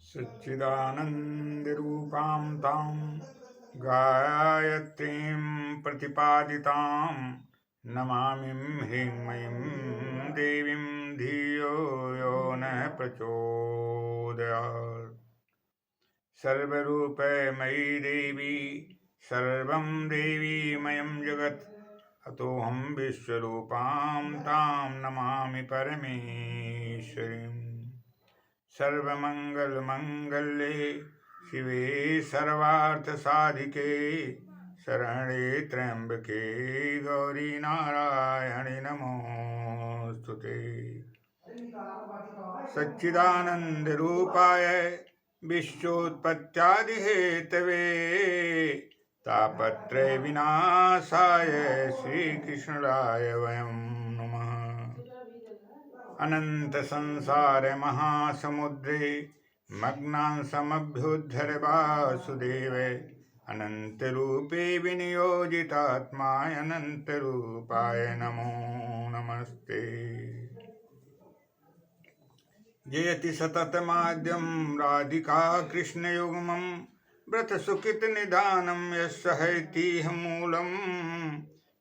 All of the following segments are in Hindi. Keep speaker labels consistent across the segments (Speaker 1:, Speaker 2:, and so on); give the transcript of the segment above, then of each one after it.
Speaker 1: सच्चिदानन्दरूपां तां गायत्रीं प्रतिपादितां नमामि ह्रीं देवीं धियो यो न प्रचोदयात्। सर्वरूपमयी देवी सर्वं देवीमयं जगत् अतोऽहं विश्वरूपां तां नमामि परमेश्वरीम्। सर्वमङ्गलमङ्गल्ये शिवे सर्वार्थसाधिके शरणे त्र्यम्बके गौरी नारायणि नमोऽस्तुते। सच्चिदानन्दरूपाय विश्वोत्पत्त्यादिहेतवे तापत्रय विनाशाय श्रीकृष्णाय वयं नमः। अनंत संसार महासमुद्रे मग्नां समभ्युद्धर वासुदेव अनंत रूपे विनियोजितात्माय अनंत रूपाय नमो नमस्ते। जयति सततमाद्यं राधिका कृष्णयुग्मं व्रत सुकृत निधानं यस्सहैतीह मूलम्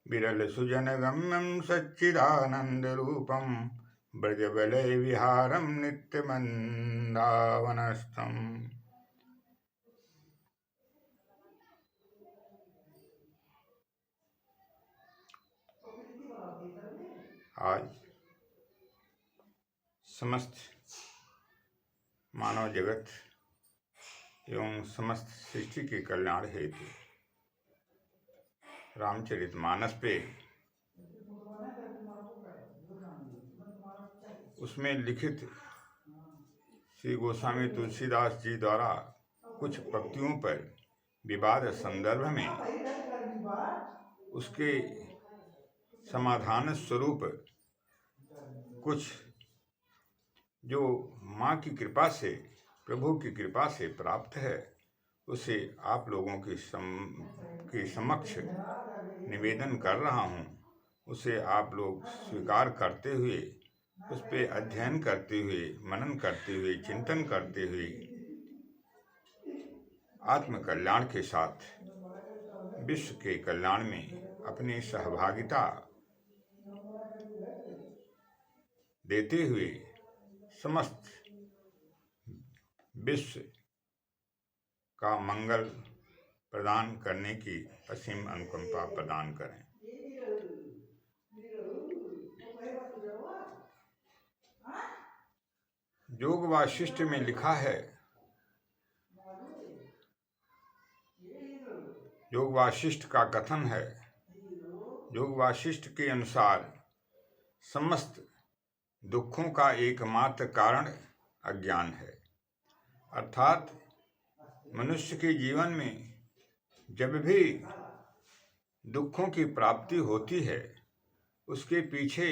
Speaker 1: विरल सुजन गम्यं सच्चिदानन्दरूपं ब्रजबलय विहारं नित्यमन्दावनस्थम्। आज समस्त मानव जगत एवं समस्त सृष्टि के कल्याण हेतु रामचरितमानस पे उसमें लिखित श्री गोस्वामी तुलसीदास जी द्वारा कुछ पंक्तियों पर विवाद संदर्भ में उसके समाधान स्वरूप कुछ जो माँ की कृपा से प्रभु की कृपा से प्राप्त है उसे आप लोगों के समक्ष निवेदन कर रहा हूँ। उसे आप लोग स्वीकार करते हुए उस पे अध्ययन करते हुए मनन करते हुए चिंतन करते हुए आत्म कल्याण के साथ विश्व के कल्याण में अपनी सहभागिता देते हुए समस्त विश्व का मंगल प्रदान करने की असीम अनुकंपा प्रदान करें। योग वाशिष्ठ में लिखा है, योग वाशिष्ठ का कथन है, योग वाशिष्ठ के अनुसार समस्त दुखों का एकमात्र कारण अज्ञान है। अर्थात मनुष्य के जीवन में जब भी दुखों की प्राप्ति होती है उसके पीछे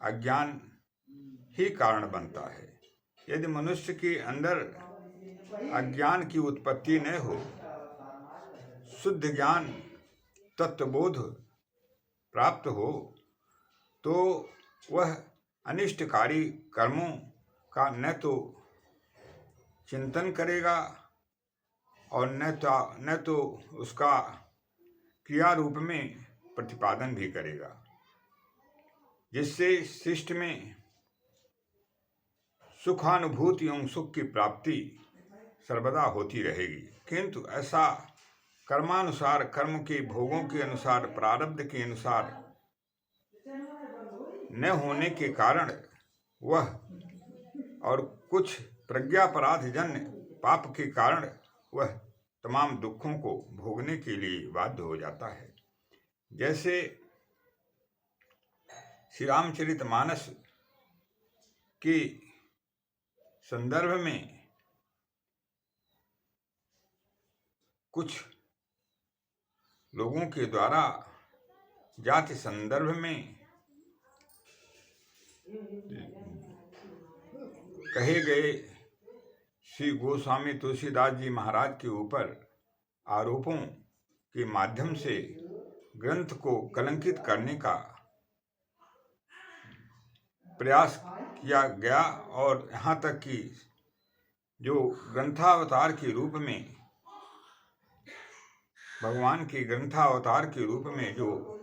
Speaker 1: अज्ञान ही कारण बनता है। यदि मनुष्य के अंदर अज्ञान की उत्पत्ति न हो, शुद्ध ज्ञान तत्वबोध प्राप्त हो, तो वह अनिष्टकारी कर्मों का न तो चिंतन करेगा और न तो उसका क्रिया रूप में प्रतिपादन भी करेगा, जिससे शिष्ट में सुखानुभूति एवं सुख की प्राप्ति सर्वदा होती रहेगी। किंतु ऐसा कर्मानुसार, कर्म के भोगों के अनुसार, प्रारब्ध के अनुसार न होने के कारण वह और कुछ प्रज्ञापराध जन्य पाप के कारण वह तमाम दुखों को भोगने के लिए बाध्य हो जाता है। जैसे श्री रामचरितमानस के संदर्भ में कुछ लोगों के द्वारा जाति संदर्भ में कहे गए श्री गोस्वामी तुलसीदास जी महाराज के ऊपर आरोपों के माध्यम से ग्रंथ को कलंकित करने का प्रयास किया गया और यहाँ तक कि जो ग्रंथावतार के रूप में, भगवान के ग्रंथावतार के रूप में जो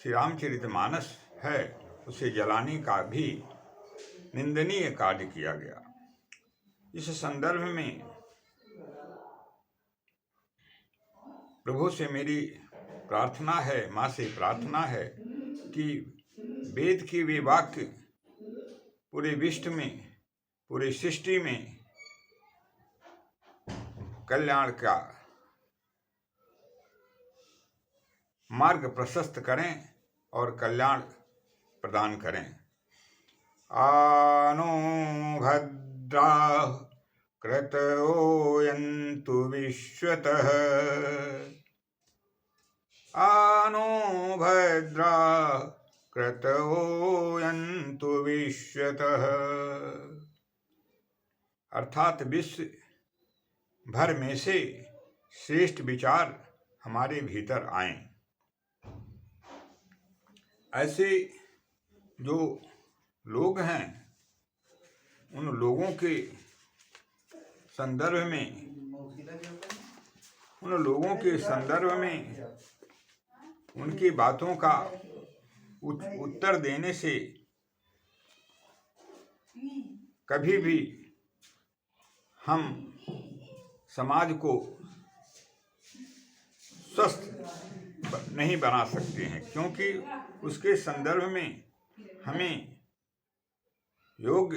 Speaker 1: श्री रामचरितमानस है, उसे जलाने का भी निंदनीय कार्य किया गया। इस संदर्भ में प्रभु से मेरी प्रार्थना है, माँ से प्रार्थना है कि वेद की वे वाक्य पूरे विश्व में, पूरी सृष्टि में कल्याण का मार्ग प्रशस्त करें और कल्याण प्रदान करें। आनो भद्रा क्रतोयन्तु विश्वतः, आनो भद्रा क्रतोयन्तु विश्वतः। अर्थात विश्व भर में से श्रेष्ठ विचार हमारे भीतर आए। ऐसे जो लोग हैं, उन लोगों के संदर्भ में उनकी बातों का उत्तर देने से कभी भी हम समाज को स्वस्थ नहीं बना सकते हैं, क्योंकि उसके संदर्भ में हमें योग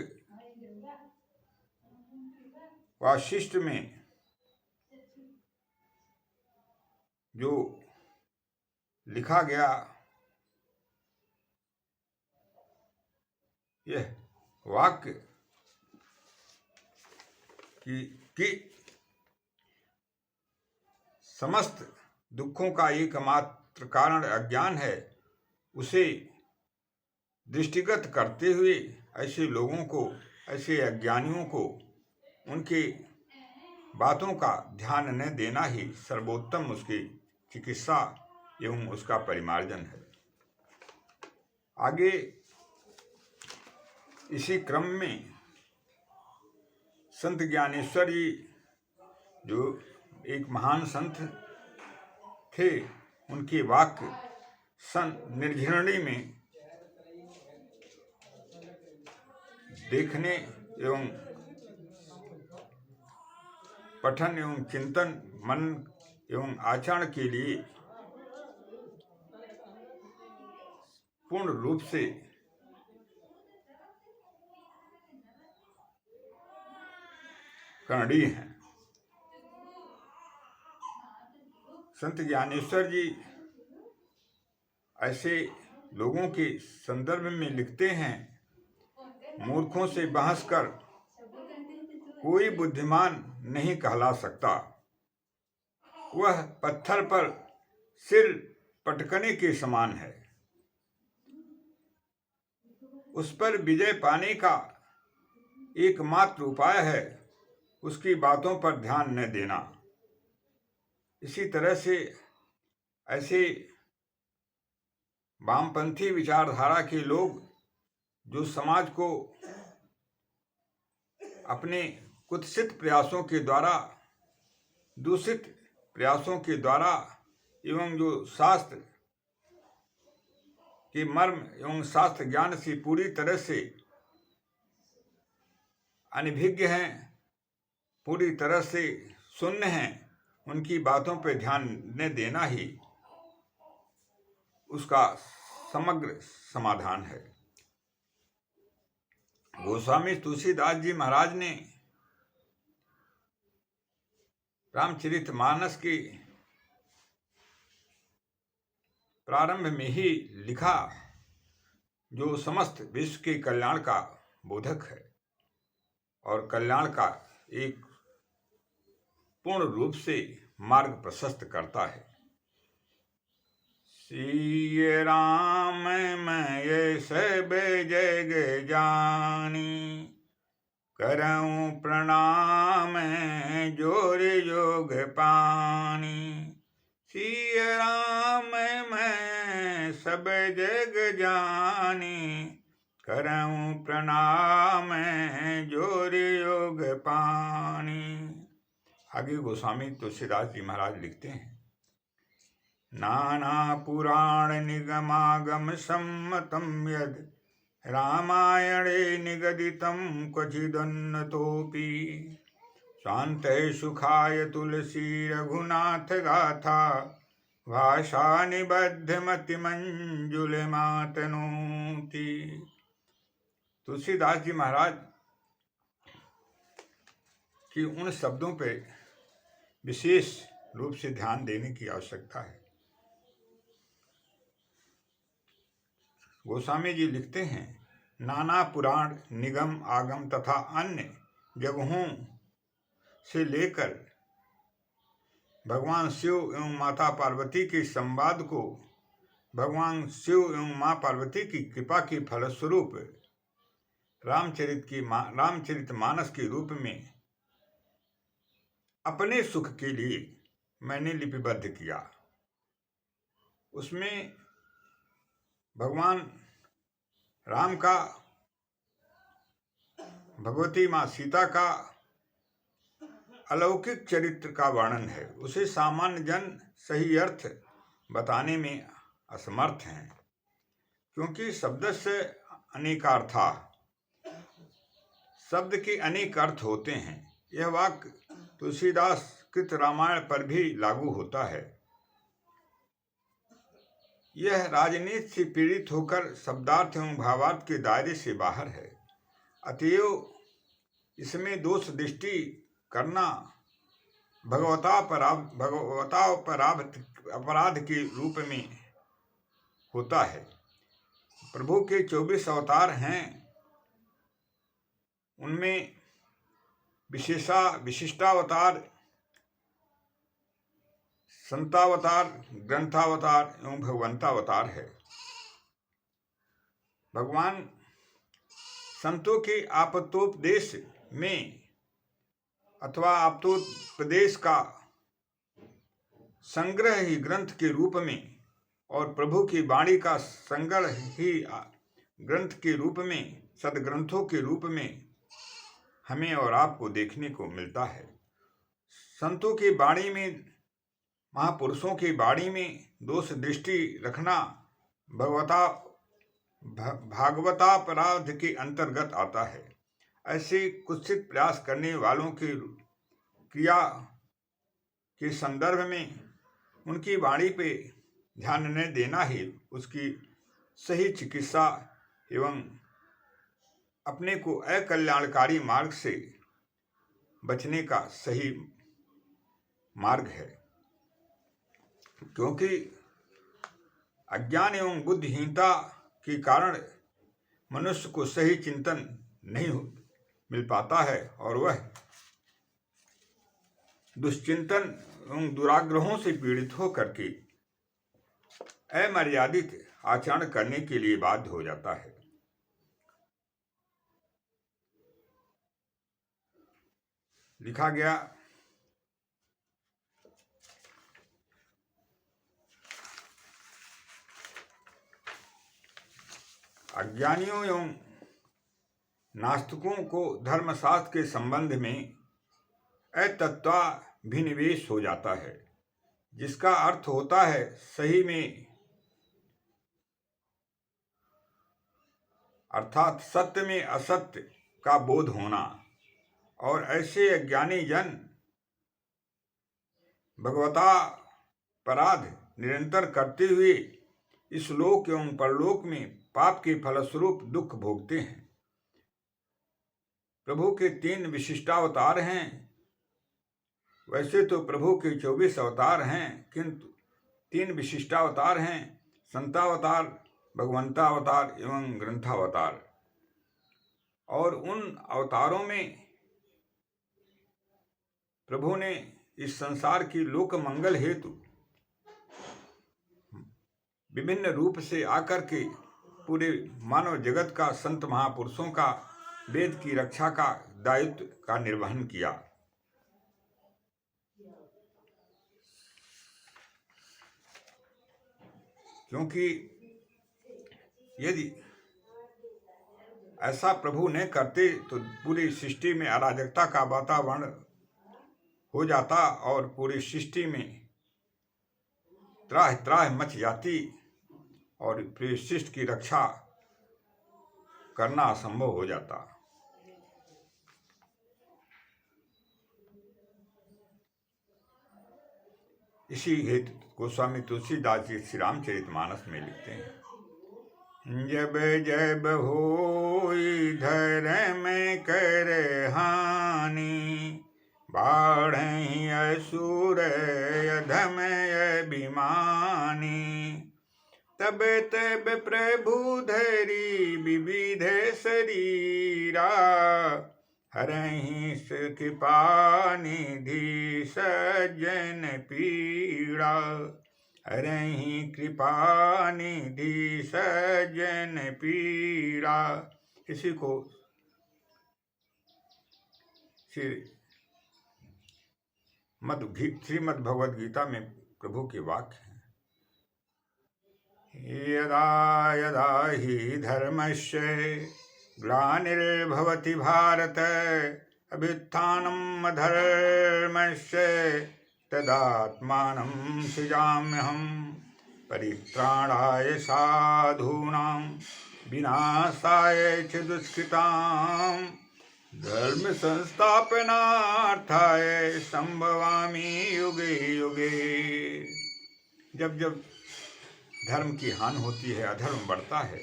Speaker 1: वाशिष्ठ में जो लिखा गया यह वाक्य कि समस्त दुखों का एकमात्र कारण अज्ञान है, उसे दृष्टिगत करते हुए ऐसे लोगों को, ऐसे अज्ञानियों को उनके बातों का ध्यान न देना ही सर्वोत्तम उसकी चिकित्सा एवं उसका परिमार्जन है। आगे इसी क्रम में संत ज्ञानेश्वर जी, जो एक महान संत थे, उनके वाक्य सन निर्घृणी में देखने एवं पठन एवं चिंतन, मनन एवं आचरण के लिए पूर्ण रूप से करणीय हैं। संत ज्ञानेश्वर जी ऐसे लोगों के संदर्भ में लिखते हैं, मूर्खों से बहस कर कोई बुद्धिमान नहीं कहला सकता। वह पत्थर पर सिर पटकने के समान है। उस पर विजय पाने का एकमात्र उपाय है उसकी बातों पर ध्यान न देना। इसी तरह से ऐसे वामपंथी विचारधारा के लोग जो समाज को अपने कुत्सित प्रयासों के द्वारा, दूषित प्रयासों के द्वारा एवं जो शास्त्र के मर्म एवं शास्त्र ज्ञान से पूरी तरह से अनभिज्ञ हैं, पूरी तरह से शून्य हैं, उनकी बातों पर ध्यान न देना ही उसका समग्र समाधान है। गोस्वामी तुलसीदास जी महाराज ने रामचरितमानस के प्रारंभ में ही लिखा, जो समस्त विश्व के कल्याण का बोधक है और कल्याण का एक पूर्ण रूप से मार्ग प्रशस्त करता है। श्री राम मैं सब जग जानी, करऊं प्रणाम जोर जोग पानी। श्री राम मैं सब जग जानी, करऊं प्रणाम जोर योग पानी। आगे गोस्वामी तुलसीदास जी महाराज लिखते हैं, नाना पुराण निगमागम सम्मतम यद रामायणे निगदितं क्वचिदन्यतोऽपि शान्तये सुखाय तुलसी रघुनाथ गाथा भाषा निबद्ध मति मंजुल मातनोति। तुलसीदास जी महाराज की उन शब्दों पे विशेष रूप से ध्यान देने की आवश्यकता है। गोस्वामी जी लिखते हैं, नाना पुराण निगम आगम तथा अन्य जगहों से लेकर भगवान शिव एवं माता पार्वती के संवाद को भगवान शिव एवं माँ पार्वती की कृपा के फलस्वरूप रामचरितमानस के रूप में अपने सुख के लिए मैंने लिपिबद्ध किया। उसमें भगवान राम का, भगवती माँ सीता का अलौकिक चरित्र का वर्णन है। उसे सामान्य जन सही अर्थ बताने में असमर्थ हैं, क्योंकि शब्द से अनेकार्था, शब्द के अनेक अर्थ होते हैं। यह वाक्य तुलसीदास कृत रामायण पर भी लागू होता है। यह राजनीति से पीड़ित होकर शब्दार्थ एवं भावार्थ के दायरे से बाहर है। अतएव इसमें दोष दृष्टि करना अपराध के रूप में होता है। प्रभु के 24 अवतार हैं, उनमें विशिष्टावतार, संतावतार, ग्रंथावतार एवं भगवंतावतार है। भगवान संतों के आपतोपदेश में अथवा आपतोपदेश का संग्रह ही ग्रंथ के रूप में और प्रभु की वाणी का संग्रह ही ग्रंथ के रूप में, सदग्रंथों के रूप में हमें और आपको देखने को मिलता है। संतों की वाणी में, महापुरुषों की वाणी में दोष दृष्टि रखना भागवतापराध के अंतर्गत आता है। ऐसे कुत्सित प्रयास करने वालों की क्रिया के संदर्भ में उनकी वाणी पे ध्यान न देना ही उसकी सही चिकित्सा एवं अपने को अकल्याणकारी मार्ग से बचने का सही मार्ग है। क्योंकि अज्ञान एवं बुद्धिहीनता के कारण मनुष्य को सही चिंतन नहीं मिल पाता है और वह दुश्चिंतन एवं दुराग्रहों से पीड़ित होकर के अमर्यादित आचरण करने के लिए बाध्य हो जाता है। लिखा गया, अज्ञानियों एवं नास्तिकों को धर्मशास्त्र के संबंध में अतत्वाभिनिवेश हो जाता है, जिसका अर्थ होता है सही में, अर्थात सत्य में असत्य का बोध होना। और ऐसे अज्ञानी जन भगवतापराध निरंतर करते हुए इस लोक एवं परलोक में पाप के फलस्वरूप दुख भोगते हैं। प्रभु के 3 विशिष्टावतार हैं। वैसे तो प्रभु के 24 अवतार हैं, किंतु 3 विशिष्टावतार हैं, संतावतार, भगवंतावतार एवं ग्रंथावतार। और उन अवतारों में प्रभु ने इस संसार की लोक मंगल हेतु विभिन्न रूप से आकर के पूरे मानव जगत का, संत महापुरुषों का, वेद की रक्षा का दायित्व का निर्वहन किया। क्योंकि यदि ऐसा प्रभु ने करते तो पूरी सृष्टि में अराजकता का वातावरण हो जाता और पूरी सृष्टि में त्राह त्राह मच जाती और पूरी सृष्टि की रक्षा करना असंभव हो जाता। इसी हेतु गोस्वामी तुलसीदास जी श्री रामचरितमानस में लिखते हैं, जब जब होई धर्म कर हानि, बाढ़हि असुर अधम अभिमानी, तब तब प्रभु धरी विविध शरीरा, हरहि कृपा निधि सज्जन पीड़ा, हरहि कृपा निधि सज्जन पीड़ा। इसी को श्रीमद् भगवद गीता में प्रभु के वाक्य हैं, यदा यदा हि धर्मस्य ग्लानिर्भवति भारत, अभ्युत्थानम् अधर्मस्य तदात्मानं सृजाम्यहम्, परित्राणाय साधूनां विनाशाय च दुष्कृतां, धर्म संस्थापनार्थाय संभवामि युगे युगे। जब जब धर्म की हानि होती है, अधर्म बढ़ता है,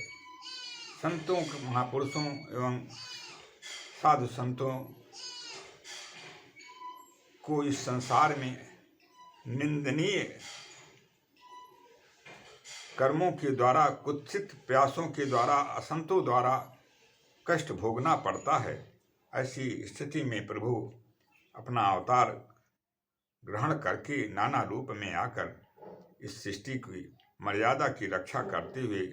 Speaker 1: संतों महापुरुषों एवं साधु संतों को इस संसार में निंदनीय कर्मों के द्वारा, कुत्सित प्रयासों के द्वारा, असंतों द्वारा कष्ट भोगना पड़ता है। ऐसी स्थिति में प्रभु अपना अवतार ग्रहण करके नाना रूप में आकर इस सृष्टि की मर्यादा की रक्षा करते हुए,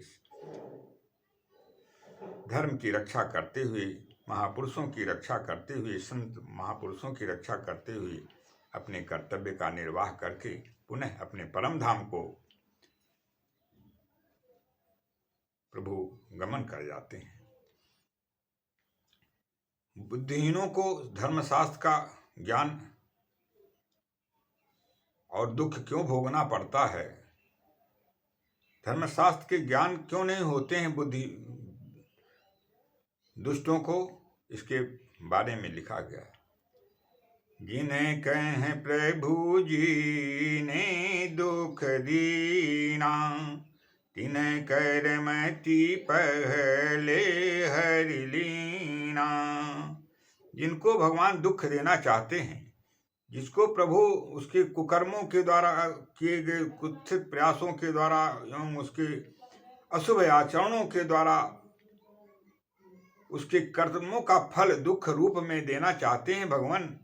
Speaker 1: धर्म की रक्षा करते हुए, महापुरुषों की रक्षा करते हुए, संत महापुरुषों की रक्षा करते हुए अपने कर्तव्य का निर्वाह करके पुनः अपने परम धाम को प्रभु गमन कर जाते हैं। बुद्धिहीनों को धर्मशास्त्र का ज्ञान और दुख क्यों भोगना पड़ता है, धर्मशास्त्र के ज्ञान क्यों नहीं होते हैं दुष्टों को, इसके बारे में लिखा गया। जिन्हें कहें प्रभु जी ने दुख दीना, तिन्हें कर मति पहले हरि लीना। जिनको भगवान दुख देना चाहते हैं, जिसको प्रभु उसके कुकर्मों के द्वारा, किए गए कुत्सित प्रयासों के द्वारा एवं उसके अशुभ आचरणों के द्वारा उसके कर्मों का फल दुख रूप में देना चाहते हैं भगवान,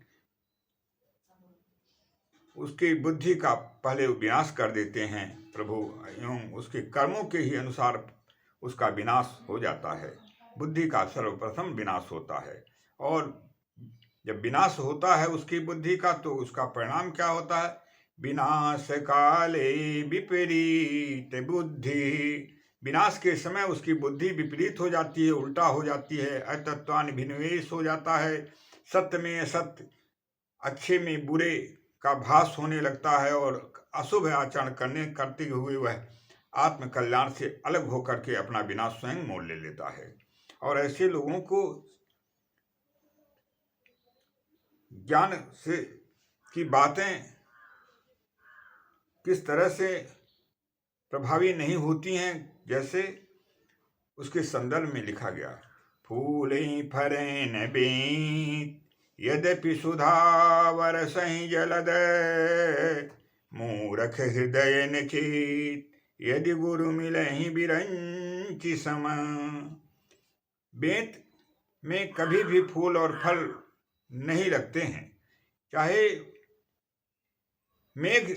Speaker 1: उसकी बुद्धि का पहले विनाश कर देते हैं प्रभु, एवं उसके कर्मों के ही अनुसार उसका विनाश हो जाता है। बुद्धि का सर्वप्रथम विनाश होता है, और जब विनाश होता है उसकी बुद्धि का, तो उसका परिणाम क्या होता है? विनाश काले विपरीत बुद्धि। विनाश के समय उसकी बुद्धि विपरीत हो जाती है, उल्टा हो जाती है, अतत्वाभिनिवेश हो जाता है, सत्य में असत्य, अच्छे में बुरे का भास होने लगता है, और अशुभ आचरण करते हुए वह आत्म कल्याण से अलग होकर के अपना विनाश स्वयं मोल ले लेता है। और ऐसे लोगों को ज्ञान से की बातें किस तरह से प्रभावी नहीं होती हैं, जैसे उसके संदर्भ में लिखा गया, फूलें फरें न बेंत, यद्यपि सुधा वरसहि जलद, मूरख हृदय निखित, यदि गुरु मिलहि बिरंचि सम। बेंत में कभी भी फूल और फल नहीं लगते हैं, चाहे मेघ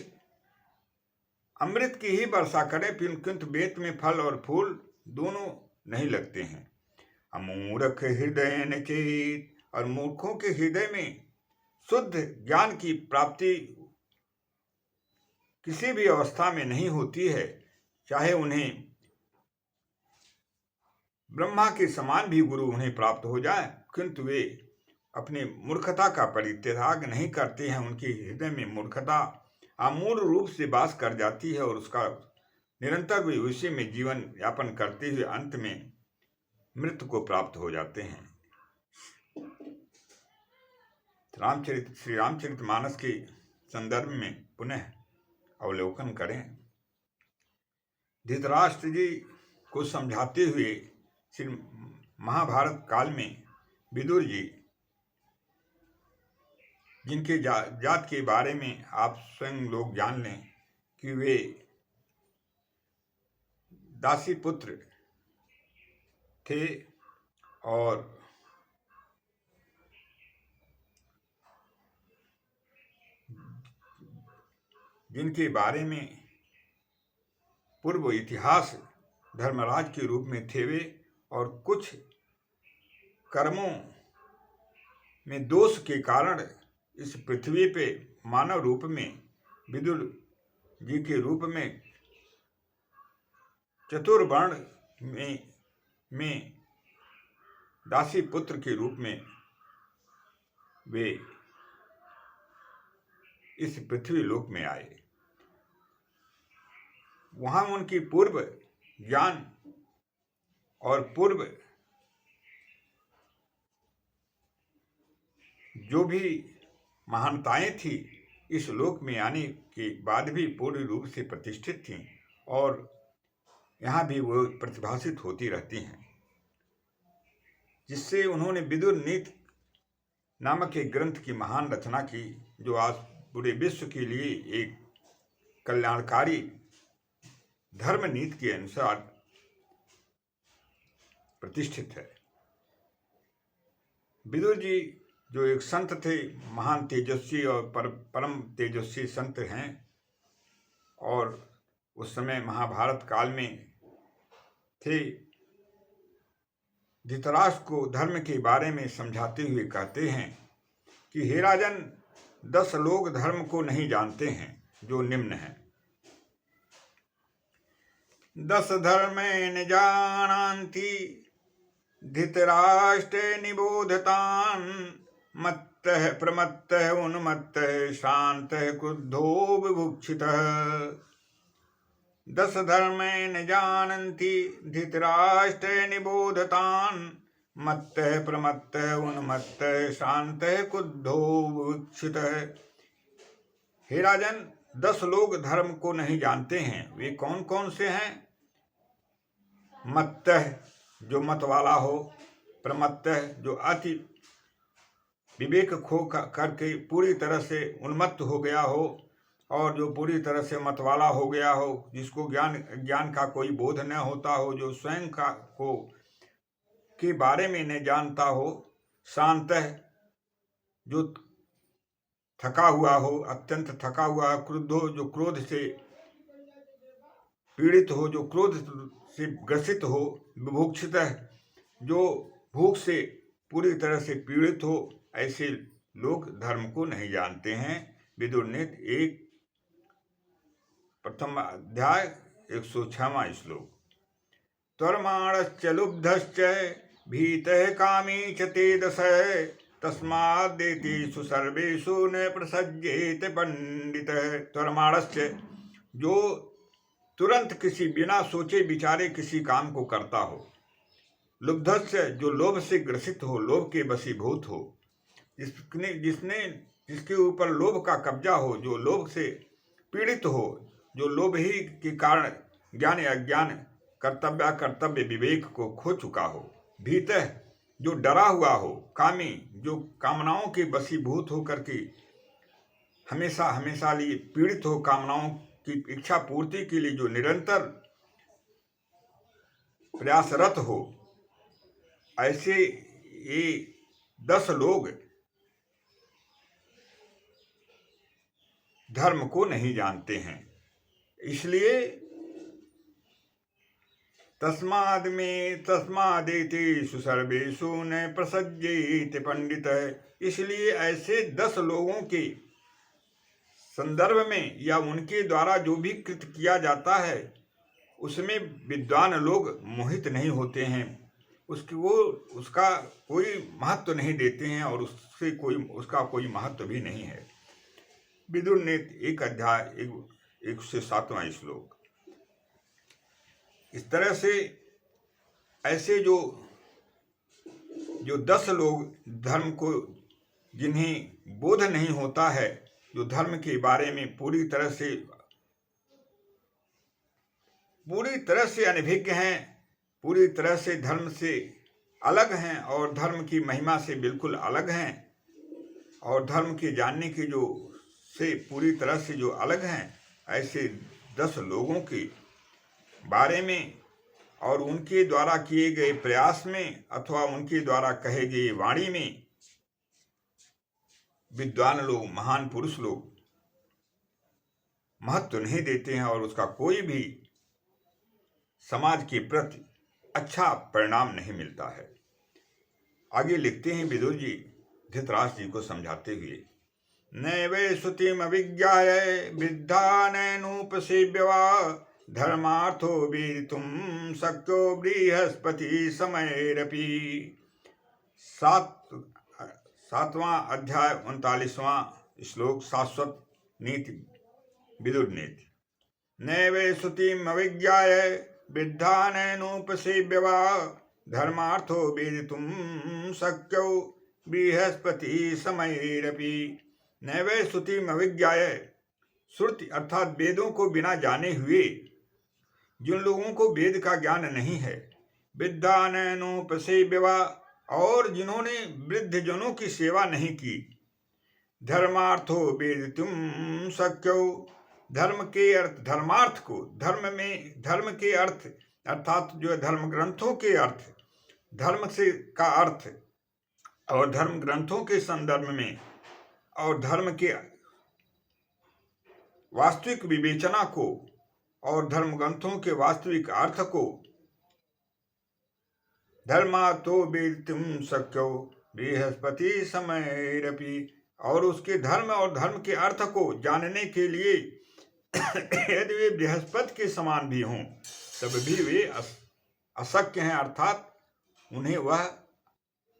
Speaker 1: अमृत की ही वर्षा करे, किंतु बेंत में फल और फूल दोनों नहीं लगते हैं। अमूर्ख हृदय निकेत, और मूर्खों के हृदय में शुद्ध ज्ञान की प्राप्ति किसी भी अवस्था में नहीं होती है, चाहे उन्हें ब्रह्मा के समान भी गुरु उन्हें प्राप्त हो जाए, किंतु वे अपनी मूर्खता का परित्याग नहीं करते हैं। उनके हृदय में मूर्खता आमूल रूप से वास कर जाती है और उसका निरंतर वे उसी में जीवन यापन करते हुए अंत में मृत्यु को प्राप्त हो जाते हैं। श्री रामचरितमानस के संदर्भ में पुनः अवलोकन करें। धृतराष्ट्र जी को समझाते हुए श्री महाभारत काल में विदुर जी, जिनके जात के बारे में आप स्वयं लोग जान लें कि वे दासी पुत्र थे और जिनके बारे में पूर्व इतिहास धर्मराज के रूप में थे वे, और कुछ कर्मों में दोष के कारण इस पृथ्वी पे मानव रूप में विदुर जी के रूप में चतुर्वर्ण में दासी पुत्र के रूप में वे इस पृथ्वी लोक में आए। वहां उनकी पूर्व ज्ञान और पूर्व जो भी महानताएं थी इस लोक में आने के बाद भी पूर्ण रूप से प्रतिष्ठित थीं और यहाँ भी वो प्रतिभाषित होती रहती हैं, जिससे उन्होंने विदुर नीति नामक एक ग्रंथ की महान रचना की, जो आज पूरे विश्व के लिए एक कल्याणकारी धर्म नीति के अनुसार प्रतिष्ठित है। विदुर जी जो एक संत थे, महान तेजस्वी और परम तेजस्वी संत हैं, और उस समय महाभारत काल में थे। धृतराष्ट्र को धर्म के बारे में समझाते हुए कहते हैं कि हे राजन, 10 लोग धर्म को नहीं जानते हैं, जो निम्न है। 10 धर्मेन जानन्ति धृतराष्ट्र निबोधतान्, मत्तः प्रमत्तः उन्मत्तः शान्तः क्रुद्धो विभुक्षितः। 10 धर्मेन जानन्ति धृतराष्ट्र निबोधतान्, मत्तः प्रमत्तः उन्मत्तः शान्तः क्रुद्धो विभुक्षितः। हे राजन, 10 लोग धर्म को नहीं जानते हैं। वे कौन कौन से हैं? मत्तः, जो मत वाला हो, प्रमत्तः, जो अति विवेक खो करके पूरी तरह से उन्मत्त हो गया हो, और जो पूरी तरह से मत वाला हो गया हो, जिसको ज्ञान का कोई बोध न होता हो, जो स्वयं के बारे में न जानता हो। शांत है, जो थका हुआ हो, अत्यंत थका हुआ, क्रुद्ध हो, जो क्रोध से पीड़ित हो, जो क्रोध से ग्रसित हो, विभुक्षित है, जो भूख से पूरी तरह से पीड़ित हो। ऐसे लोग धर्म को नहीं जानते हैं। विदुर नीति 1 प्रथम अध्याय 106वां श्लोक। त्वर्माणश्च लुब्धश्च भीतः कामी च ते 10, तस्माद्देतेषु सर्वेषु न प्रसज्येत पंडितः। त्वर्माणश्च, जो तुरंत किसी बिना सोचे विचारे किसी काम को करता हो। लुब्धस्य, जो लोभ से ग्रसित हो, लोभ के वशीभूत हो, जिसके ऊपर लोभ का कब्जा हो, जो लोभ से पीड़ित हो, जो लोभ ही के कारण ज्ञान अज्ञान, कर्तव्य विवेक को खो चुका हो। भीतः, जो डरा हुआ हो। कामी, जो कामनाओं के वशीभूत होकर के हमेशा लिए पीड़ित हो, कामनाओं की इच्छा पूर्ति के लिए जो निरंतर प्रयासरत हो। ऐसे ये 10 लोग धर्म को नहीं जानते हैं। इसलिए तस्मादेतेषु सर्वेषु न प्रसज्येत पंडितः। इसलिए ऐसे 10 लोगों के संदर्भ में या उनके द्वारा जो भी कृत किया जाता है, उसमें विद्वान लोग मोहित नहीं होते हैं, उसका कोई महत्व नहीं देते हैं और उसका कोई महत्व भी नहीं है। विदुर नीति 1 अध्याय 1 से 7वां श्लोक। इस तरह से ऐसे जो 10 लोग धर्म को, जिन्हें बोध नहीं होता है, जो धर्म के बारे में पूरी तरह से अनभिज्ञ हैं, पूरी तरह से धर्म से अलग हैं और धर्म की महिमा से बिल्कुल अलग हैं और धर्म के जानने की से पूरी तरह से जो अलग हैं, ऐसे 10 लोगों के बारे में और उनके द्वारा किए गए प्रयास में अथवा उनके द्वारा कहे गए वाणी में विद्वान लोग, महान पुरुष लोग महत्व नहीं देते हैं और उसका कोई भी समाज के प्रति अच्छा परिणाम नहीं मिलता है। आगे लिखते हैं विदुर जी धृतराष्ट्र जी को समझाते हुए, नैवे श्रुतिम अविज्ञाय वृद्धा नैनोपसेव्यवा धर्मार्थो वेदितुं शक्यो बृहस्पति समयरपि। 7वां अध्याय 39वां श्लोक, शाश्वत नीति विदुर नीति। नैवे श्रुतिम अविज्ञाय वृद्धा नैनोपसेव्यवा धर्मार्थो वेदितुं शक्यो बृहस्पति समयरपि। नैवे श्रुतिम अविज्ञाय, श्रुति अर्थात वेदों को बिना जाने हुए जिन लोगों को वेद का ज्ञान नहीं है, वृद्धा नैनोपसेव्यवा, और जिन्होंने वृद्ध जनों की सेवा नहीं की, धर्मार्थो वेदितुं शक्यो, धर्म के अर्थ, धर्मार्थ को, धर्म के अर्थ अर्थात जो धर्म ग्रंथों के अर्थ, धर्म से का अर्थ और धर्म ग्रंथों के संदर्भ में और धर्म के वास्तविक विवेचना को और धर्म ग्रंथों के वास्तविक अर्थ को धर्मार्थो वेदितुं शक्यो बृहस्पति समयरपि, और उसके धर्म और धर्म के अर्थ को जानने के लिए यदि वे बृहस्पति के समान भी हों तब भी वे अशक्य हैं, अर्थात उन्हें वह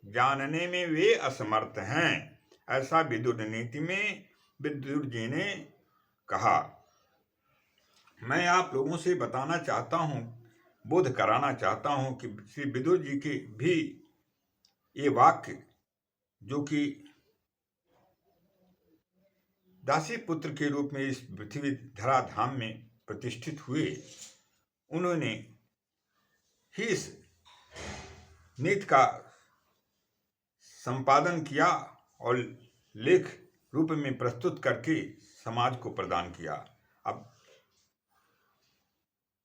Speaker 1: जानने में वे असमर्थ हैं। ऐसा विदुर नीति में विदुर जी ने कहा। मैं आप लोगों से बताना चाहता हूँ, बोध कराना चाहता हूँ कि श्री विदुर जी के भी ये वाक्य, जो कि दासी पुत्र के रूप में इस पृथ्वी धराधाम में प्रतिष्ठित हुए, उन्होंने ही इस नीति का संपादन किया और लेख रूप में प्रस्तुत करके समाज को प्रदान किया। अब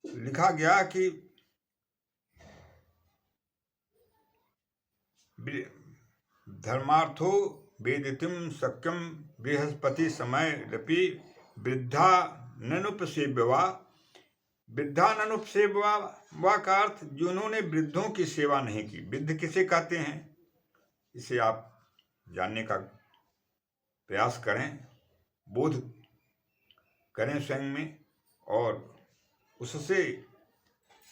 Speaker 1: लिखा गया कि धर्मार्थो वेदितुं शक्यम बृहस्पति समयरपि वृद्धा ननुपसेव्यवा। वृद्धा ननुपसेव्यवा का अर्थ जिन्होंने वृद्धों की सेवा नहीं की। वृद्ध किसे कहते हैं, इसे आप जानने का प्रयास करें, बोध करें स्वयं में और उससे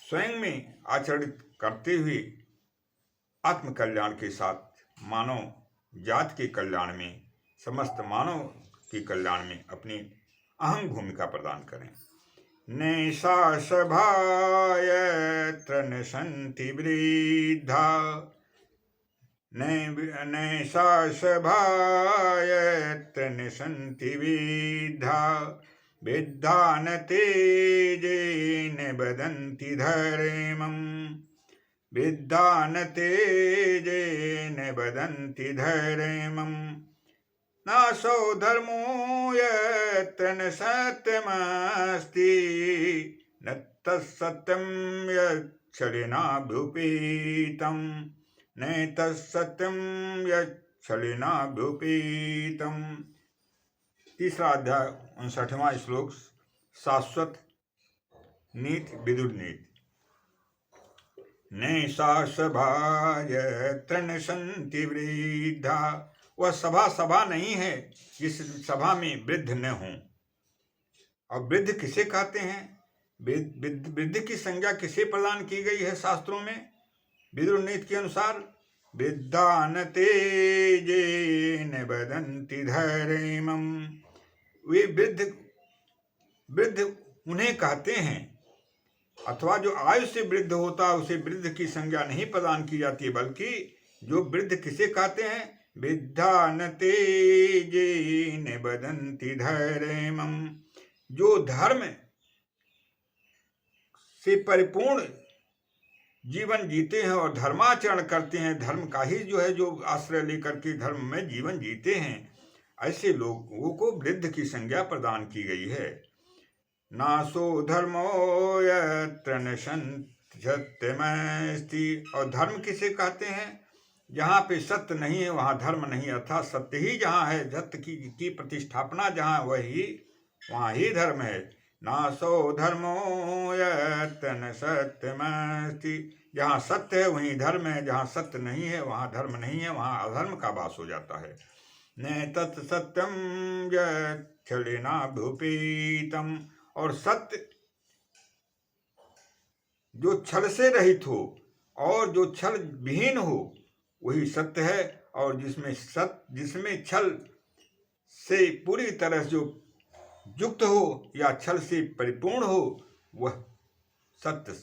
Speaker 1: स्वयं में आचरित करते हुए आत्म कल्याण के साथ मानव जात के कल्याण में, समस्त मानव के कल्याण में अपनी अहम भूमिका प्रदान करें। नैषा सभाय यत्र सन्ति वृद्धा, नैषा सभाय यत्र सन्ति वृद्धा, वृद्धा न तेजेन वदन्ति धर्मम्, वृद्धा न तेजेन वदन्ति धर्मम्, नासो धर्मो यत्र न सत्यमस्ति, न तत्सत्यं यच्छलिनाभ्युपेतम्, न तत्सत्यं यच्छलिनाभ्युपेतम्। 3रा अध्याय 59वां श्लोक, शाश्वत नीति विदुर नीति। नैषा सभा यत्र न सन्ति वृद्धा, वह सभा नहीं है जिस सभा में वृद्ध न हों। और वृद्ध किसे कहते हैं, वृद्ध की संज्ञा किसे प्रदान की गई है शास्त्रों में, विदुर नीति के अनुसार विद्वान तेजेन वदन्ति धैर्यम्, वे वृद्ध उन्हें कहते हैं, अथवा जो आयु से वृद्ध होता है उसे वृद्ध की संज्ञा नहीं प्रदान की जाती, बल्कि जो वृद्ध किसे कहते हैं, विद्वान तेजेन वदन्ति धैर्यम्, जो धर्म से परिपूर्ण जीवन जीते हैं और धर्माचरण करते हैं, धर्म का ही जो है जो आश्रय लेकर के धर्म में जीवन जीते हैं, ऐसे लोगों को वृद्ध की संज्ञा प्रदान की गई है। नासो धर्मो यत्र न सत्यमस्ति, और धर्म किसे कहते हैं, जहाँ पे सत्य नहीं है वहाँ धर्म नहीं, अर्थात सत्य ही जहाँ है, सत्य की प्रतिष्ठापना जहाँ वहाँ ही धर्म है। नासो धर्मो यत्र न सत्यमस्ति, जहाँ सत्य है वहीं धर्म है, जहाँ सत्य नहीं है वहाँ धर्म नहीं है, वहाँ अधर्म का वास हो जाता है। न तत् सत्यम यच्छलेनाभ्युपेतम्, और सत्य जो छल से रहित हो और जो छल विहीन हो वही सत्य है, और जिसमें छल से पूरी तरह जो युक्त हो या छल से परिपूर्ण हो वह सत्य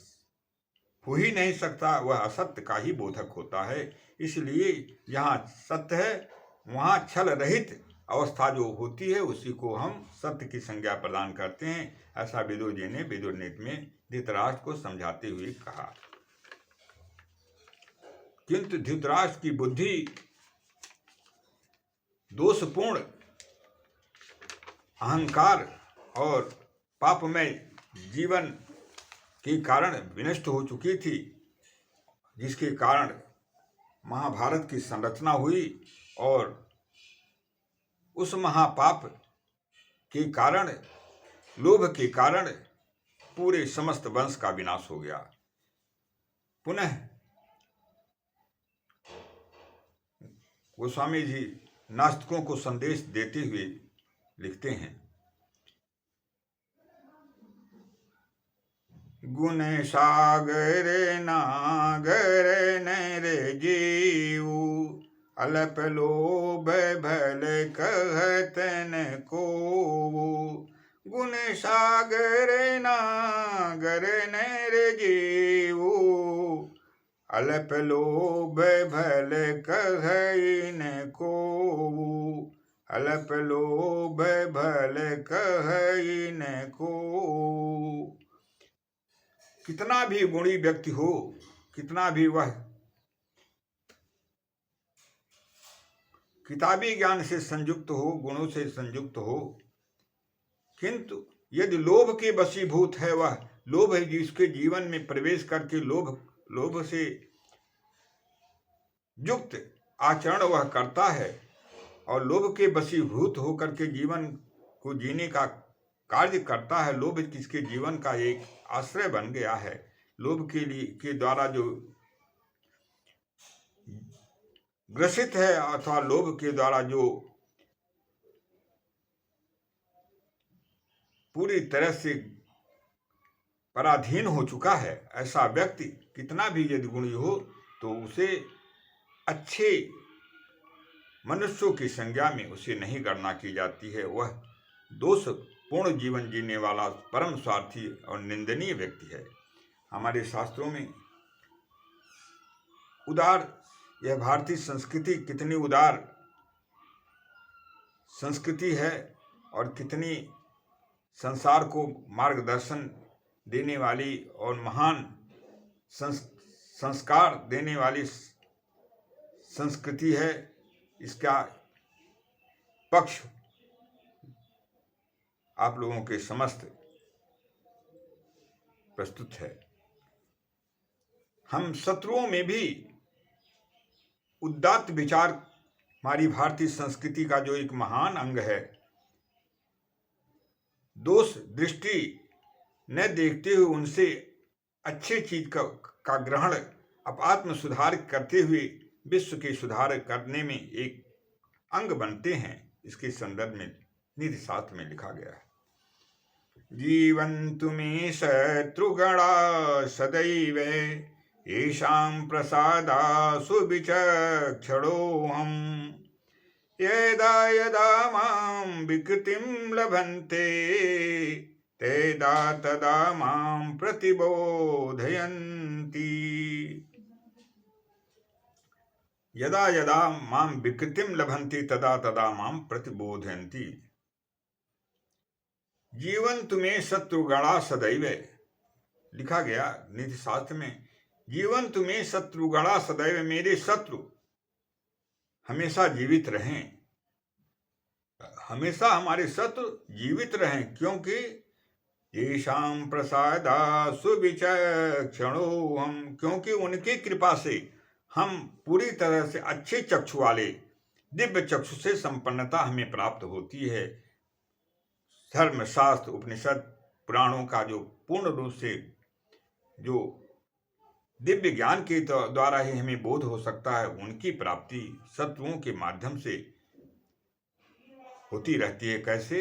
Speaker 1: हो ही नहीं सकता, वह असत्य का ही बोधक होता है। इसलिए जहाँ सत्य है वहाँ छल रहित अवस्था जो होती है उसी को हम सत्य की संज्ञा प्रदान करते हैं। ऐसा विदुर जी ने विदुर नीति में धृतराष्ट्र को समझाते हुए कहा। किंतु धृतराष्ट्र की बुद्धि दोषपूर्ण अहंकार और पापमय जीवन के कारण विनष्ट हो चुकी थी, जिसके कारण महाभारत की संरचना हुई, और उस महापाप के कारण, लोभ के कारण पूरे समस्त वंश का विनाश हो गया। पुनः गोस्वामी जी नास्तिकों को संदेश देते हुए लिखते हैं, गुण सागर नागर नर जीव, अल्प लोभ भल कहत न को। गुण सागर नागर नर जीव, अल्प लोभ भल कहै न को। अल्प लोभ भल कहै न को। कितना भी गुणी व्यक्ति हो, कितना भी वह किताबी ज्ञान से संयुक्त हो, गुणों से संयुक्त हो, किंतु यदि लोभ के वशीभूत है, वह लोभ है जिसके जीवन में प्रवेश करके लोभ से युक्त आचरण वह करता है और लोभ के वशीभूत होकर के जीवन को जीने का कार्य करता है। लोभ किसके जीवन का एक आश्रय बन गया है। लोभ के द्वारा जो ग्रसित है अथवा लोभ के द्वारा जो पूरी तरह से पराधीन हो चुका है, ऐसा व्यक्ति कितना भी यदि गुणी हो तो उसे अच्छे मनुष्यों की संज्ञा में उसे नहीं गणना की जाती है। वह दोषपूर्ण जीवन जीने वाला परम स्वार्थी और निंदनीय व्यक्ति है। हमारे शास्त्रों में उदार, यह भारतीय संस्कृति कितनी उदार संस्कृति है और कितनी संसार को मार्गदर्शन देने वाली और महान संस्कार देने वाली संस्कृति है, इसका पक्ष आप लोगों के समस्त प्रस्तुत है। हम शत्रुओं में भी उदात्त विचार हमारी भारतीय संस्कृति का जो एक महान अंग है, दोष दृष्टि न देखते हुए उनसे अच्छे चीज का ग्रहण, अब आत्म सुधार करते हुए विश्व के सुधार करने में एक अंग बनते हैं। इसके संदर्भ में नीति शास्त्र में लिखा गया है, जीवन्तु मे शत्रुगणा सदैव येषां प्रसादा सुविचक्षणोऽहम् यदा यदा मां विकृतिं लभन्ते तेदा तदा मां प्रतिबोधयन्ति। यदा यदा मां विकृतिं लभन्ति तदा तदा मां प्रतिबोधयन्ति। जीवन तुम्हें शत्रुगणा सदैव, लिखा गया नीति शास्त्र में, जीवन तुम्हें शत्रुगणा सदैव, मेरे शत्रु हमेशा जीवित रहें, हमेशा हमारे शत्रु जीवित रहें, क्योंकि येषां प्रसादा सुविचक्षणोऽहम्, क्योंकि उनकी कृपा से हम पूरी तरह से अच्छे चक्षु वाले, दिव्य चक्षु से संपन्नता हमें प्राप्त होती है। धर्म शास्त्र उपनिषद पुराणों का जो पूर्ण रूप से जो दिव्य ज्ञान के द्वारा ही हमें बोध हो सकता है, उनकी प्राप्ति शत्रुओं के माध्यम से होती रहती है। कैसे?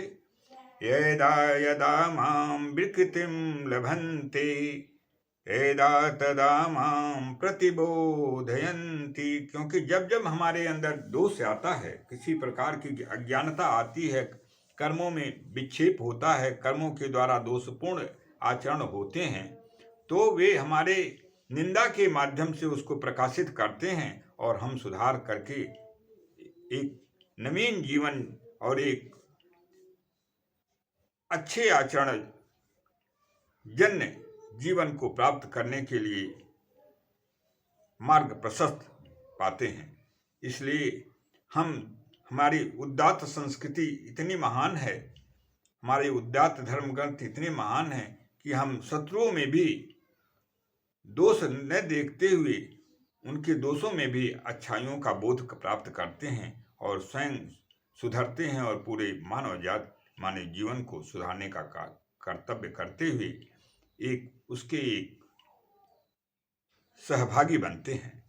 Speaker 1: यदा यदा मां विकृतिं लभन्ते तदा तदा मां प्रतिबोधयन्ति, क्योंकि जब जब हमारे अंदर दोष आता है, किसी प्रकार की अज्ञानता आती है, कर्मों में विक्षेप होता है, कर्मों के द्वारा दोषपूर्ण आचरण होते हैं, तो वे हमारे निंदा के माध्यम से उसको प्रकाशित करते हैं और हम सुधार करके एक नवीन जीवन और एक अच्छे आचरण जन्य जीवन को प्राप्त करने के लिए मार्ग प्रशस्त पाते हैं। इसलिए हमारी उदात्त संस्कृति इतनी महान है, हमारे उदात्त धर्म ग्रंथ इतने महान हैं कि हम शत्रुओं में भी दोष न देखते हुए उनके दोषों में भी अच्छाइयों का बोध प्राप्त करते हैं और स्वयं सुधरते हैं और पूरे मानव जीवन को सुधारने का कर्तव्य करते हुए उसके एक सहभागी बनते हैं।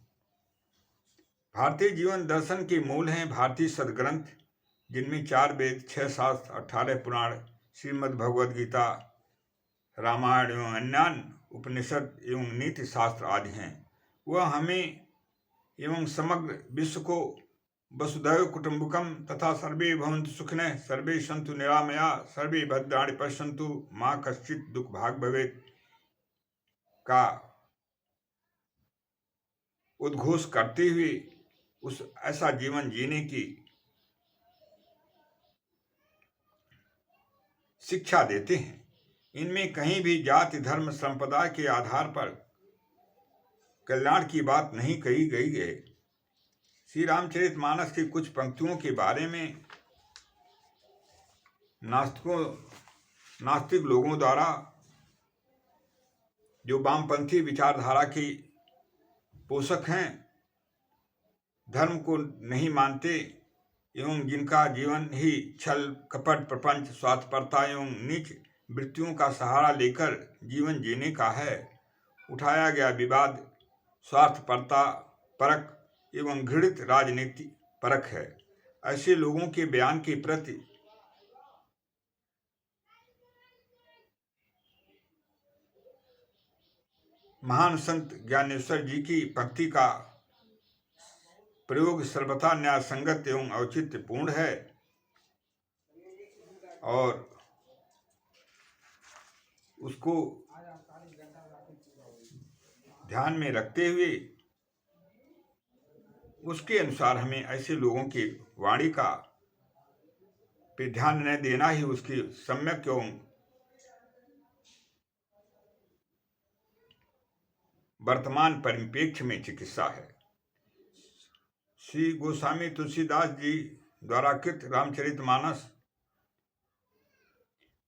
Speaker 1: भारतीय जीवन दर्शन के मूल हैं भारतीय सदग्रंथ, जिनमें 4 वेद, 6 शास्त्र, 18 पुराण, श्रीमद् भगवद गीता, रामायण एवं अन्य उपनिषद एवं नीति शास्त्र आदि हैं। वह हमें एवं समग्र विश्व को वसुधैव कुटुंबकम तथा सर्वे भवन्तु सुखिनः सर्वे सन्तु निरामया सर्वे भद्राणि पश्यन्तु मां कश्चित् दुख भाग भवेत् का उद्घोष करते हुए उस ऐसा जीवन जीने की शिक्षा देते हैं। इनमें कहीं भी जाति धर्म संप्रदाय के आधार पर कल्याण की बात नहीं कही गई है। श्री रामचरितमानस की कुछ पंक्तियों के बारे में नास्तिक लोगों द्वारा, जो वामपंथी विचारधारा की पोषक हैं, धर्म को नहीं मानते एवं जिनका जीवन ही छल कपट प्रपंच स्वार्थपरता एवं नीच वृत्तियों का सहारा लेकर जीवन जीने का है, उठाया गया विवाद स्वार्थपरता परक एवं घृणित राजनीति परक है। ऐसे लोगों के बयान के प्रति महान संत ज्ञानेश्वर जी की पंक्ति का प्रयोग सर्वथा न्याय संगत एवं औचित्यपूर्ण है और उसको ध्यान में रखते हुए उसके अनुसार हमें ऐसे लोगों की वाणी का पे ध्यान न देना ही उसकी सम्यक एवं वर्तमान परिप्रेक्ष्य में चिकित्सा है। श्री गोस्वामी तुलसीदास जी द्वारा कृत रामचरितमानस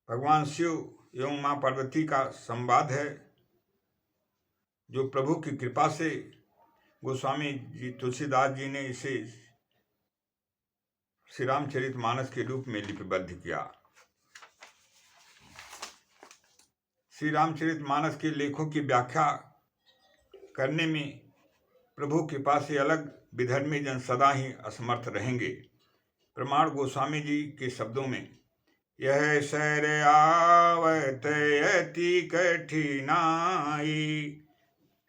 Speaker 1: भगवान शिव एवं मां पार्वती का संवाद है, जो प्रभु की कृपा से गोस्वामी जी तुलसीदास जी ने इसे श्री रामचरितमानस के रूप में लिपिबद्ध किया। श्री रामचरितमानस के लेखों की व्याख्या करने में प्रभु कृपा से अलग विधर्मी जन सदा ही असमर्थ रहेंगे। प्रमाण गोस्वामी जी के शब्दों में, यह शर आवत अति कठिनाई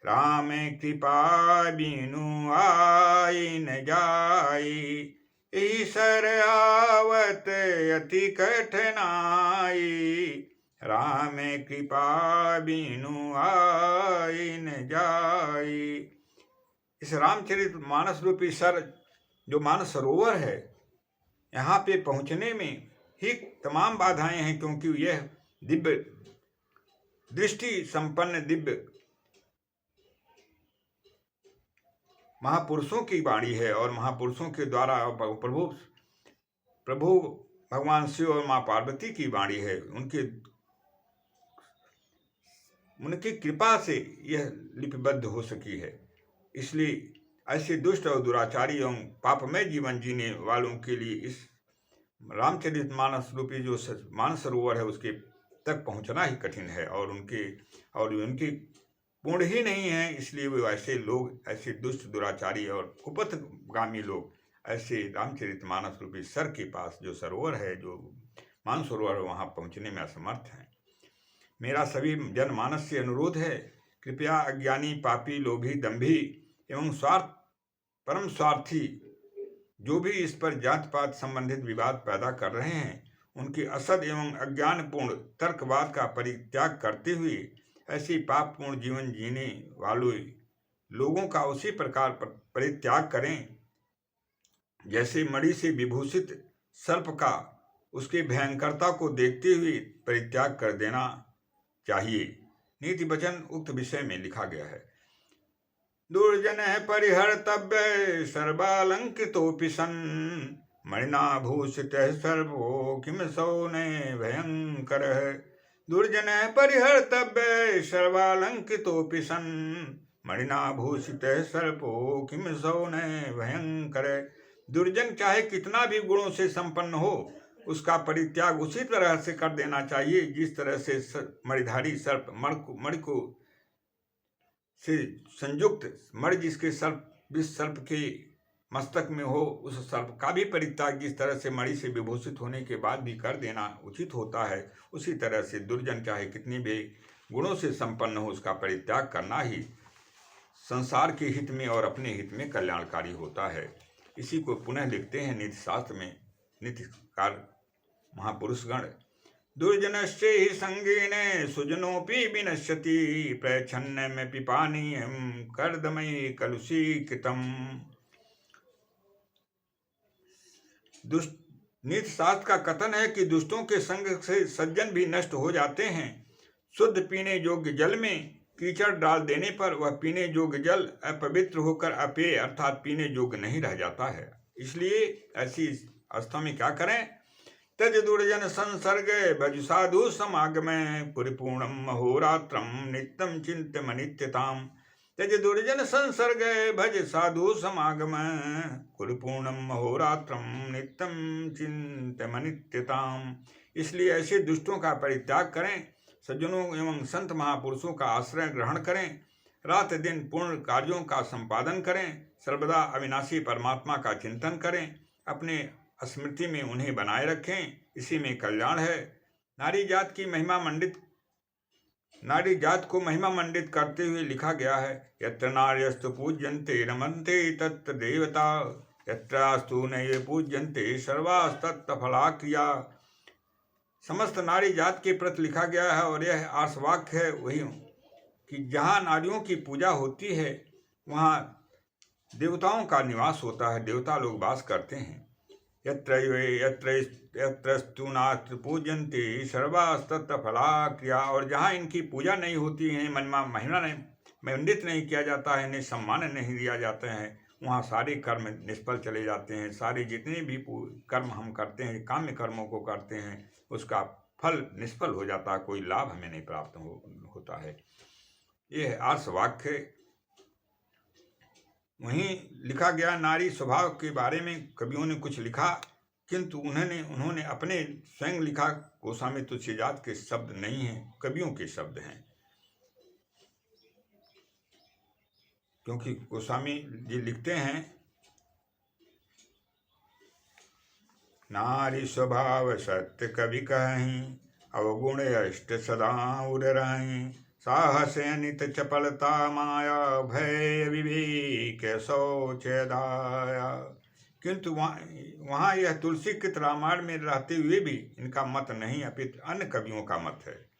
Speaker 1: राम कृपा बिनु आय न जाई, ईश्वर आवत अति कठिनाई, राम कृपा बिनु आय न जाई। इस रामचरित मानस रूपी जो मानस सरोवर है, यहाँ पे पहुंचने में ही तमाम बाधाएं हैं, क्योंकि यह दिव्य दृष्टि संपन्न दिव्य महापुरुषों की वाणी है और महापुरुषों के द्वारा प्रभु भगवान शिव और माँ पार्वती की वाणी है। उनकी कृपा से यह लिपिबद्ध हो सकी है। इसलिए ऐसे दुष्ट और दुराचारी एवं पापमय जीवन जीने वालों के लिए इस रामचरित मानस रूपी जो मानस सरोवर है उसके तक पहुंचना ही कठिन है, और उनकी पूर्ण ही नहीं है। इसलिए वो ऐसे लोग, ऐसे दुष्ट दुराचारी और कुपथगामी लोग ऐसे रामचरित मानस रूपी सर के पास जो सरोवर है, जो मानस सरोवर है, वहाँ पहुँचने में असमर्थ हैं। मेरा सभी जनमानस से अनुरोध है, कृपया अज्ञानी, पापी, लोभी, दंभी एवं परम स्वार्थी जो भी इस पर जात पात संबंधित विवाद पैदा कर रहे हैं, उनके असद एवं अज्ञानपूर्ण तर्कवाद का परित्याग करते हुए ऐसी पापपूर्ण जीवन जीने वालों लोगों का उसी प्रकार परित्याग करें जैसे मणि से विभूषित सर्प का उसके भयंकरता को देखते हुए परित्याग कर देना चाहिए। नीति वचन उक्त विषय में लिखा गया है। दुर्जन परिहर्तव्य सर्वालंकृतोऽपि सन्, मणिना भूषितः सर्वो किम सौने भयंकर। दुर्जन परिहर्तव्य सर्वालंकृतोऽपि सन्, मणिना भूषितः सर्वो किम सौने भयंकर। दुर्जन चाहे कितना भी गुणों से संपन्न हो, उसका परित्याग उसी तरह से कर देना चाहिए जिस तरह से मणिधारी सर्प मणि को से संयुक्त मणि जिसके जिस सर्प के मस्तक में हो, उस सर्प का भी परित्याग जिस तरह से मणि से विभूषित होने के बाद भी कर देना उचित होता है, उसी तरह से दुर्जन चाहे कितनी भी गुणों से संपन्न हो, उसका परित्याग करना ही संसार के हित में और अपने हित में कल्याणकारी होता है। इसी को पुनः लिखते हैं नीति शास्त्र में नीतिकार महापुरुषगण। दुर्जनस्य हि संगेन सुजनोऽपि विनश्यति, प्रच्छन्नमपि पानीयं कर्दमयि कलुषीकृतम्। नीति शास्त्र का कथन है कि दुष्टों के संग से सज्जन भी नष्ट हो जाते हैं। शुद्ध पीने योग्य जल में कीचड़ डाल देने पर वह पीने योग्य जल अपवित्र होकर अपेय अर्थात पीने योग्य नहीं रह जाता है। इसलिए ऐसी अवस्था में क्या करें? तज दुर्जन संसर्ग भज साधु समागम, परिपूर्णम महोरात्रम नित्यम चिंतमनित्यताम। तज दुर्जन संसर्ग भज साधु समागम, परिपूर्णम महोरात्रम नित्यम चिंतमनित्यताम। इसलिए ऐसे दुष्टों का परित्याग करें, सज्जनों एवं संत महापुरुषों का आश्रय ग्रहण करें, रात दिन पूर्ण कार्यों का संपादन करें, सर्वदा अविनाशी परमात्मा का चिंतन करें, अपने स्मृति में उन्हें बनाए रखें, इसी में कल्याण है। नारी जात को महिमा मंडित करते हुए लिखा गया है, यत्र नार्यस्तु पूज्यन्ते रमन्ते तत्र देवता, यत्रास्तु नैव पूज्यन्ते सर्वास्तत्र फलाक्रिया। समस्त नारी जात के प्रति लिखा गया है और यह आर्षवाक्य है वही कि जहाँ नारियों की पूजा होती है वहाँ देवताओं का निवास होता है, देवता लोग वास करते हैं। यत्रस्तु नास्ति पूज्यन्ते सर्वास्तत्र फलाक्रिया। और जहाँ इनकी पूजा नहीं होती है, महिमा नहीं मंडित नहीं किया जाता है, इन्हें सम्मान नहीं दिया जाता है, वहाँ सारे कर्म निष्फल चले जाते हैं। सारे जितने भी कर्म हम करते हैं, काम्य कर्मों को करते हैं, उसका फल निष्फल हो जाता है, कोई लाभ हमें नहीं प्राप्त होता है। यह आर्ष वाक्य। वहीं लिखा गया नारी स्वभाव के बारे में कवियों ने कुछ लिखा, किंतु उन्होंने अपने स्वयं लिखा। गोस्वामी तुलसीदास के शब्द नहीं हैं, कवियों के शब्द हैं, क्योंकि गोस्वामी जी लिखते हैं, नारी स्वभाव सत्य कवि कहीं, अवगुण अष्ट सदा उड़ रहीं, साहसनित चपलता माया भय विवेक शौच दाया। किंतु वहाँ यह तुलसी कृत रामायण में रहते हुए भी इनका मत नहीं, अपितु अन्य कवियों का मत है।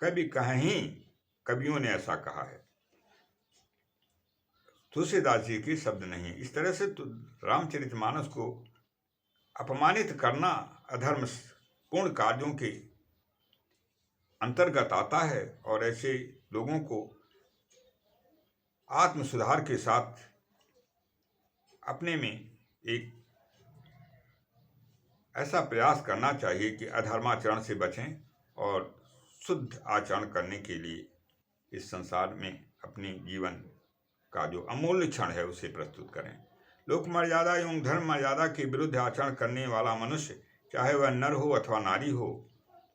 Speaker 1: कभी कहीं कवियों ने ऐसा कहा है, तुलसीदास जी के शब्द नहीं। इस तरह से तो रामचरितमानस को अपमानित करना अधर्म पूर्ण कार्यों के अंतर्गत आता है, और ऐसे लोगों को आत्म सुधार के साथ अपने में एक ऐसा प्रयास करना चाहिए कि अधर्माचरण से बचें और शुद्ध आचरण करने के लिए इस संसार में अपने जीवन का जो अमूल्य क्षण है उसे प्रस्तुत करें। लोक मर्यादा एवं धर्म मर्यादा के विरुद्ध आचरण करने वाला मनुष्य, चाहे वह नर हो अथवा नारी हो,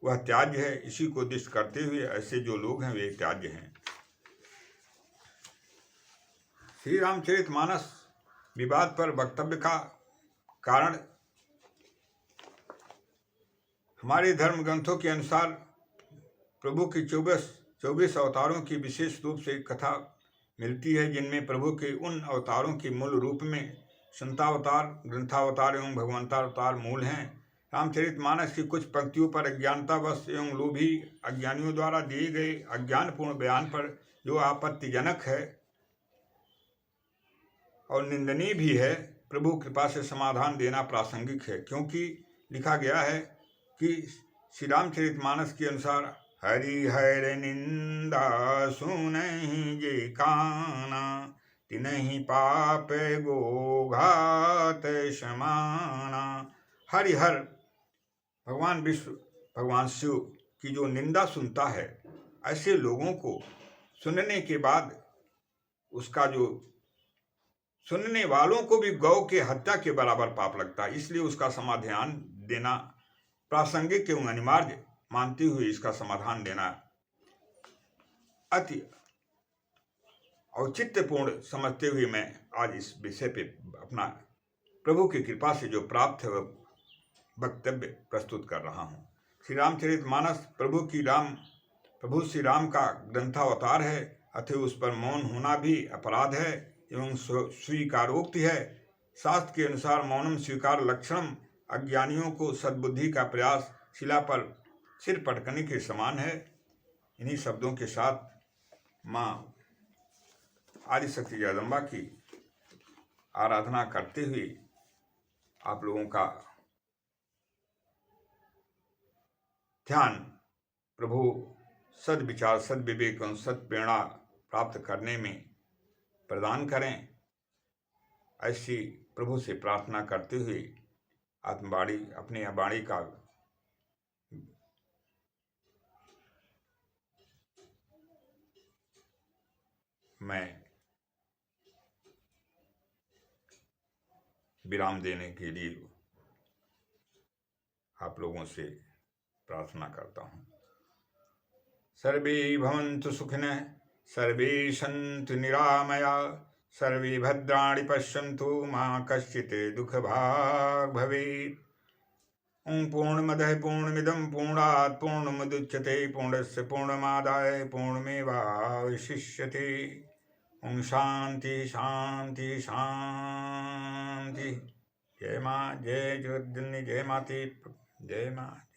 Speaker 1: वह त्याज्य है। इसी को उद्देश्य करते हुए ऐसे जो लोग हैं वे त्याज्य हैं। श्री रामचरितमानस विवाद पर वक्तव्य का कारण हमारे धर्म ग्रंथों के अनुसार प्रभु की 24 अवतारों की विशेष रूप से कथा मिलती है, जिनमें प्रभु के उन अवतारों के मूल रूप में संतावतार, ग्रंथावतार एवं भगवंतावतार मूल हैं। रामचरितमानस की कुछ पंक्तियों पर अज्ञानतावश एवं लोभी अज्ञानियों द्वारा दिए गए अज्ञानपूर्ण बयान पर जो आपत्तिजनक है और निंदनीय भी है, प्रभु कृपा से समाधान देना प्रासंगिक है। क्योंकि लिखा गया है कि श्री रामचरितमानस के अनुसार हरिहर निंदा सुनहि जे काना, तिनहि पाप गो घात समाना। हरिहर भगवान शिव की जो निंदा सुनता है, ऐसे लोगों को सुनने के बाद उसका जो सुनने वालों को भी गौ के हत्या के बराबर पाप लगता है। इसलिए उसका समाधान देना प्रासंगिक एवं अनिवार्य मानते हुए इसका समाधान देना अति औचित्यपूर्ण समझते हुए मैं आज इस विषय पे अपना प्रभु की कृपा से जो प्राप्त है वह वक्तव्य प्रस्तुत कर रहा हूँ। श्री रामचरितमानस प्रभु श्री राम का ग्रंथावतार है, अतः उस पर मौन होना भी अपराध है एवं स्वीकारोक्ति है। शास्त्र के अनुसार मौनम स्वीकार लक्षणम, अज्ञानियों को सद्बुद्धि का प्रयास शिला पर सिर पटकने के समान है। इन्हीं शब्दों के साथ माँ आदिशक्ति जगदम्बा की आराधना करते हुए आप लोगों का ध्यान प्रभु सद्विचार, सद्विवेक एवं सत्प्रेरणा प्राप्त करने में प्रदान करें, ऐसी प्रभु से प्रार्थना करते हुए अपनी वाणी का मैं विराम देने के लिए आप लोगों से प्रार्थना करता हूँ। सर्वे भवन्तु सुखिनः, सर्वे सन्तु निरामया, सर्वे भद्राणि पश्यन्तु मा कश्चित् दुःखभाग् भवेत्। ओं पूर्णमदः पूर्णमिदं पूर्णात् पूर्णमुदच्यते पूर्णस्य पूर्णमादाय पूर्णमेवावशिष्यते। ओं शांति शांति शांति। जय माँ, जय जगज्जननी, जय माते, जय माँ।